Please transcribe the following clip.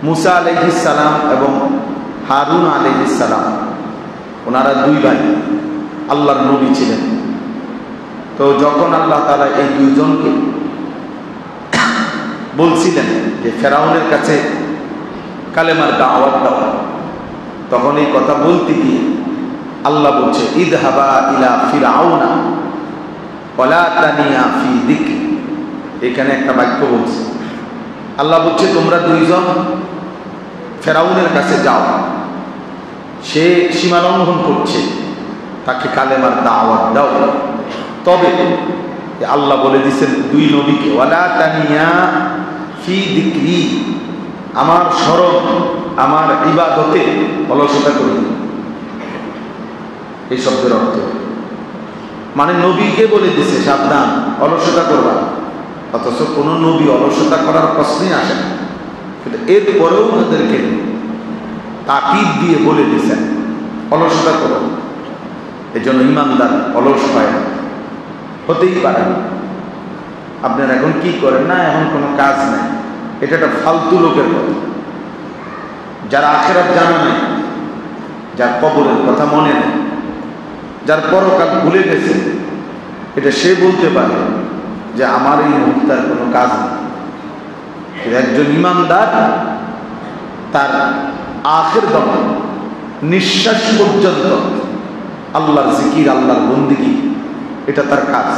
মুসা আলাইহিস সালাম এবং হারুন আলাইহিস সালাম, ওনারা দুই ভাই, আল্লাহর নবী ছিলেন। তো যখন আল্লাহ তাআলা এই দুইজনকে বলছিলেন যে ফেরাউনের কাছে কালেমার দাওয়াত দাও, তখন এই কথা বলতে গিয়ে আল্লাহ বলছে ইযহাবা ইলা ফিরআউনা ওয়ালা তানিয়া ফি যিকরি। এখানে একটা বাক্য বলছে, আল্লাহ বলছে তোমরা দুইজন ফেরাউনের কাছে যাও, সে সীমা লঙ্ঘন করছে, তাকে কালেমার দাওয়াত দাও। তবে আল্লাহ বলে দিয়েছেন দুই নবীকে ওয়ালা তানিয়া ফি যিকরি, আমার স্মরণ আমার ইবাদতে অলসতা করি। এই শব্দের অর্থ মানে নবীকে বলে দিছে সাবধান, অলসতা করবা। অথচ কোনো নবী অলসতা করার প্রশ্নই আসে না, কিন্তু এরপরেও ওদেরকে তাকিদ দিয়ে বলে দিছেন অলসতা করো। এই জন্য ইমানদার অলস হয় না, হতেই পারে না। আপনারা এখন কি করেন না, এখন কোনো কাজ নেই, এটা একটা ফালতু লোকের কথা। যার আখিরাত জানা নেই, যার কবরের কথা মনে নেই, যার পরকাল ভুলে গেছে, এটা সে বলতে পারে যে আমার এই মুহূর্তে আর কোনো কাজ নেই। একজন ইমানদার তার আখির দম নিঃশ্বাস পর্যন্ত আল্লাহর জিকির, আল্লাহর বন্দেগী, এটা তার কাজ।